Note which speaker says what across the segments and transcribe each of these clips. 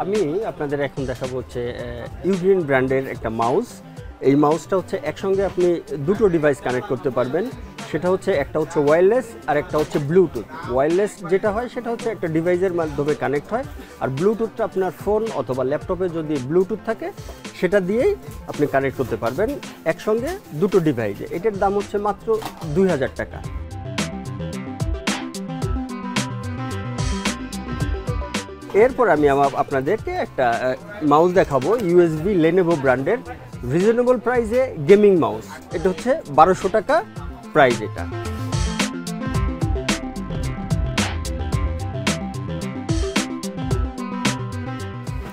Speaker 1: আমি আপনাদের এখন দেখাবো হচ্ছে ইউগ্রিন ব্র্যান্ডের একটা মাউস। এই মাউসটা হচ্ছে একসঙ্গে আপনি দুটো ডিভাইস কানেক্ট করতে পারবেন। সেটা হচ্ছে একটা হচ্ছে ওয়্যারলেস আর একটা হচ্ছে ব্লুটুথ। ওয়্যারলেস যেটা হয় সেটা হচ্ছে একটা ডিভাইসের মাধ্যমে কানেক্ট হয়, আর ব্লুটুথটা আপনার ফোন অথবা ল্যাপটপে যদি ব্লুটুথ থাকে সেটা দিয়েই আপনি কানেক্ট করতে পারবেন একসঙ্গে দুটো ডিভাইসে। এটার দাম হচ্ছে মাত্র 2000 টাকা। এরপর আমি আপনাদেরকে একটা মাউস দেখাবো, ইউএসবি লেনোভো ব্র্যান্ডের রিজনেবল প্রাইসে গেমিং মাউস। এটা হচ্ছে 1200 টাকা প্রাইস এটা।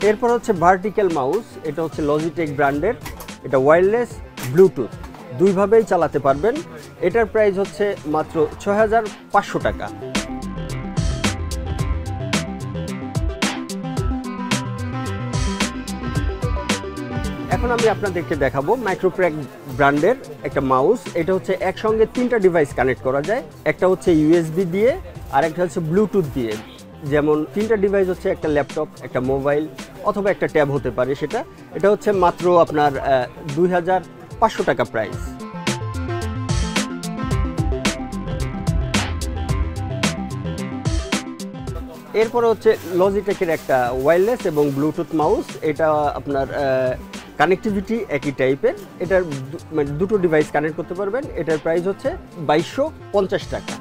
Speaker 1: এরপর হচ্ছে ভার্টিক্যাল মাউস। এটা হচ্ছে লজিটেক ব্র্যান্ডের। এটা ওয়্যারলেস ব্লুটুথ দুইভাবেই চালাতে পারবেন। এটার প্রাইস হচ্ছে মাত্র 6500 টাকা। এখন আমি আপনাদেরকে দেখাবো মাইক্রোপ্র্যাক ব্র্যান্ডের একটা মাউস। এটা হচ্ছে একসঙ্গে 3টা ডিভাইস কানেক্ট করা যায়। একটা হচ্ছে ইউএসবি দিয়ে আর একটা হচ্ছে ব্লুটুথ দিয়ে। যেমন 3টা ডিভাইস হচ্ছে একটা ল্যাপটপ, একটা মোবাইল অথবা একটা ট্যাব হতে পারে সেটা। এটা হচ্ছে মাত্র আপনার 2500 টাকা প্রাইস। এরপরে হচ্ছে লজিটেকের একটা ওয়্যারলেস এবং ব্লুটুথ মাউস। এটা আপনার কানেক্টিভিটি একই টাইপের। এটার মানে দুটো ডিভাইস কানেক্ট করতে পারবেন। এটার প্রাইস হচ্ছে 2250 টাকা।